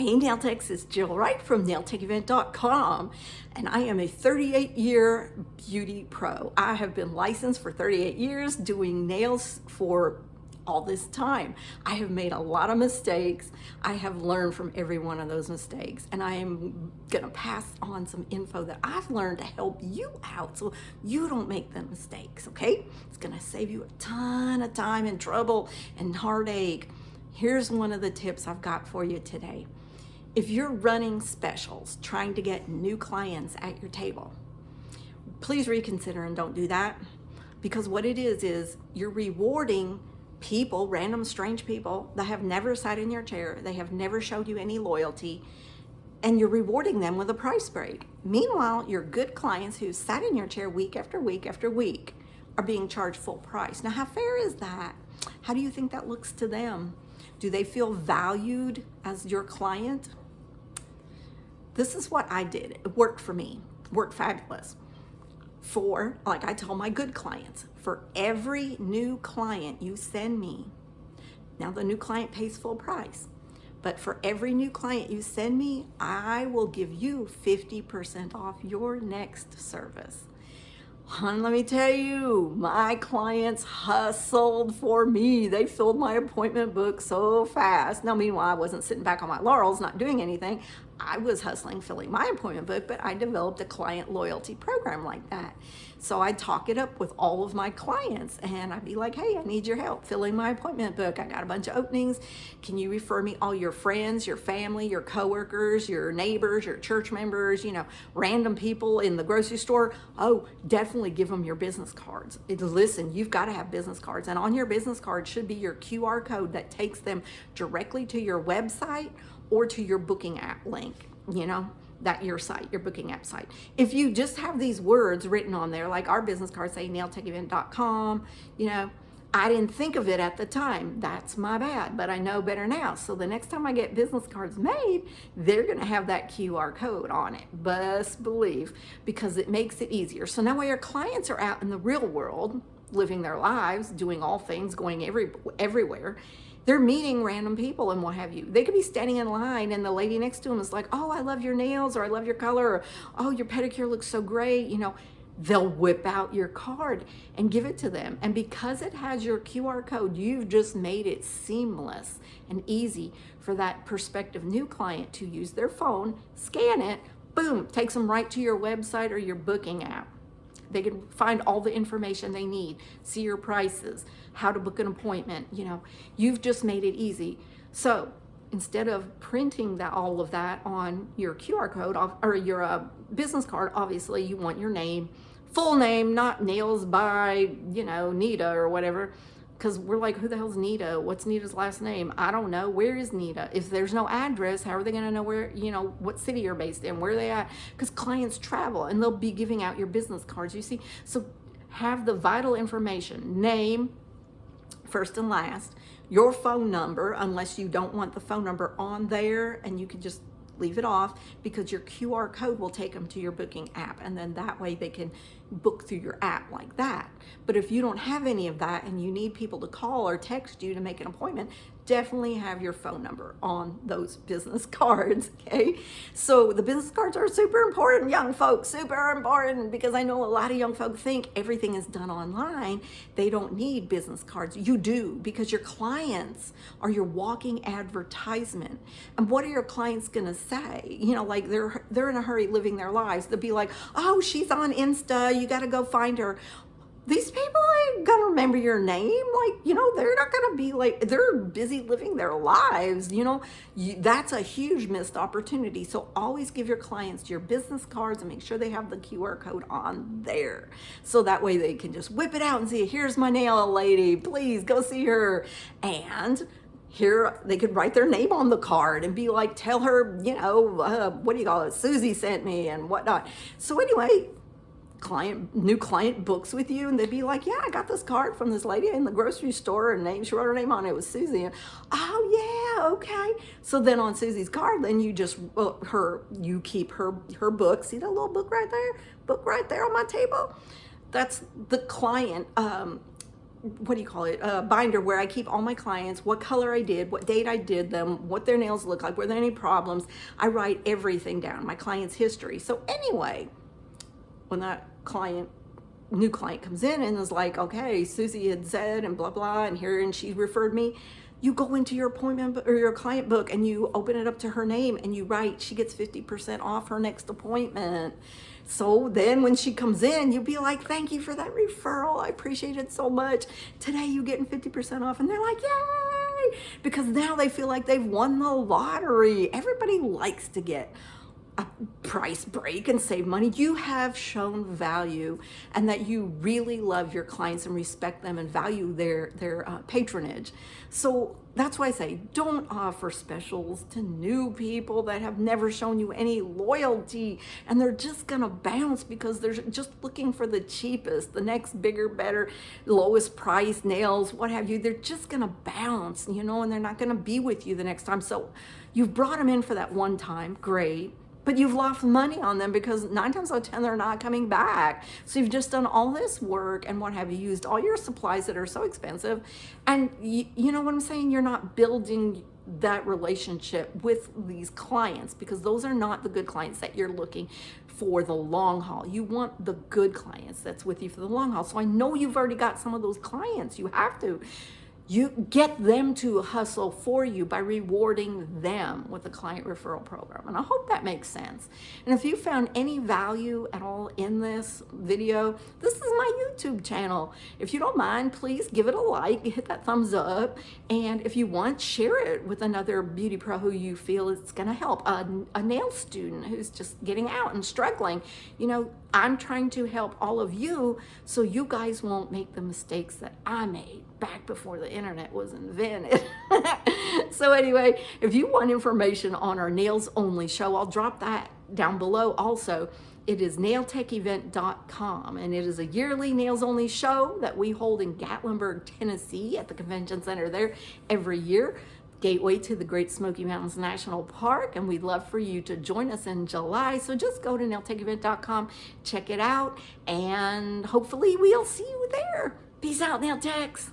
Hey Nail Techs, it's Jill Wright from nailtechevent.com, and I am a 38-year beauty pro. I have been licensed for 38 years doing nails for all this time. I have made a lot of mistakes. I have learned from every one of those mistakes, and I am gonna pass on some info that I've learned to help you out so you don't make the mistakes, okay? It's gonna save you a ton of time and trouble and heartache. Here's one of the tips I've got for you today. If you're running specials, trying to get new clients at your table, please reconsider and don't do that, because what it is you're rewarding people, random strange people that have never sat in your chair, they have never showed you any loyalty, and you're rewarding them with a price break. Meanwhile, your good clients who sat in your chair week after week after week are being charged full price. Now, how fair is that? How do you think that looks to them? Do they feel valued as your client? This is what I did. It worked for me, worked fabulous. Like I tell my good clients, for every new client you send me, now the new client pays full price, but for every new client you send me, I will give you 50% off your next service. Hon, let me tell you, my clients hustled for me. They filled my appointment book so fast. Now, meanwhile, I wasn't sitting back on my laurels, not doing anything. I was hustling, filling my appointment book, but I developed a client loyalty program like that. So I'd talk it up with all of my clients, and I'd be like, hey, I need your help filling my appointment book. I got a bunch of openings. Can you refer me all your friends, your family, your coworkers, your neighbors, your church members, random people in the grocery store? Oh, definitely give them your business cards. Listen, you've got to have business cards, and on your business card should be your QR code that takes them directly to your website or to your booking app link, that your site, your booking app site. If you just have these words written on there, like our business cards say nailtechevent.com, I didn't think of it at the time. That's my bad, but I know better now. So the next time I get business cards made, they're gonna have that QR code on it, best believe, because it makes it easier. So now while your clients are out in the real world, living their lives, doing all things, going everywhere, they're meeting random people and what have you. They could be standing in line and the lady next to them is like, oh, I love your nails, or I love your color, or oh, your pedicure looks so great. They'll whip out your card and give it to them. And because it has your QR code, you've just made it seamless and easy for that prospective new client to use their phone, scan it, boom, takes them right to your website or your booking app. They can find all the information they need, see your prices, how to book an appointment. You've just made it easy. So instead of printing all of that on your QR code or your business card, obviously you want your name, full name, not nails by, Nita or whatever. Because we're like, who the hell's Nita? What's Nita's last name? I don't know. Where is Nita? If there's no address, how are they going to know where, what city you're based in, where they at? Because clients travel and they'll be giving out your business cards, you see. So have the vital information, name, first and last, your phone number, unless you don't want the phone number on there, and you can just leave it off, because your QR code will take them to your booking app, and then that way they can book through your app like that. But if you don't have any of that and you need people to call or text you to make an appointment, definitely have your phone number on those business cards, okay? So the business cards are super important, young folks, super important, because I know a lot of young folks think everything is done online. They don't need business cards. You do, because your clients are your walking advertisement. And what are your clients gonna say? Like they're in a hurry living their lives. They'll be like, oh, she's on Insta, you gotta go find her. These people ain't gonna remember your name. They're not gonna be like, they're busy living their lives. That's a huge missed opportunity. So always give your clients your business cards and make sure they have the QR code on there. So that way they can just whip it out and see, here's my nail lady, please go see her. And here they could write their name on the card and be like, tell her, what do you call it? Susie sent me and whatnot. So anyway, new client books with you, and they'd be like, yeah, I got this card from this lady in the grocery store, and she wrote her name on it. It was Susie. And, oh yeah, okay. So then on Susie's card, then you just you keep her book. See that little book right there? Book right there on my table. That's the client what do you call it, a binder where I keep all my clients, what color I did, what date I did them, what their nails look like, were there any problems. I write everything down, my client's history. So anyway, when that new client comes in and is like, okay, Susie had said and blah, blah, and she referred me, you go into your appointment or your client book and you open it up to her name and you write, she gets 50% off her next appointment. So then when she comes in, you'll be like, thank you for that referral. I appreciate it so much. Today you getting 50% off. And they're like, yay! Because now they feel like they've won the lottery. Everybody likes to get a price break and save money. You have shown value and that you really love your clients and respect them and value their patronage. So that's why I say don't offer specials to new people that have never shown you any loyalty and they're just gonna bounce because they're just looking for the cheapest, the next bigger, better, lowest price nails, what have you. They're just gonna bounce, and they're not gonna be with you the next time. So you've brought them in for that one time, great. But you've lost money on them because 9 times out of 10, they're not coming back. So you've just done all this work and what have you, used all your supplies that are so expensive. And you know what I'm saying? You're not building that relationship with these clients because those are not the good clients that you're looking for the long haul. You want the good clients that's with you for the long haul. So I know you've already got some of those clients. You have to. You get them to hustle for you by rewarding them with the client referral program. And I hope that makes sense. And if you found any value at all in this video, this is my YouTube channel. If you don't mind, please give it a like, hit that thumbs up. And if you want, share it with another beauty pro who you feel it's gonna help. A nail student who's just getting out and struggling. I'm trying to help all of you so you guys won't make the mistakes that I made back before the internet was invented. So anyway, if you want information on our Nails Only show, I'll drop that down below also. It is nailtechevent.com, and it is a yearly Nails Only show that we hold in Gatlinburg, Tennessee at the convention center there every year. Gateway to the Great Smoky Mountains National Park, and we'd love for you to join us in July. So just go to nailtechevent.com, check it out, and hopefully we'll see you there. Peace out, Nail Techs.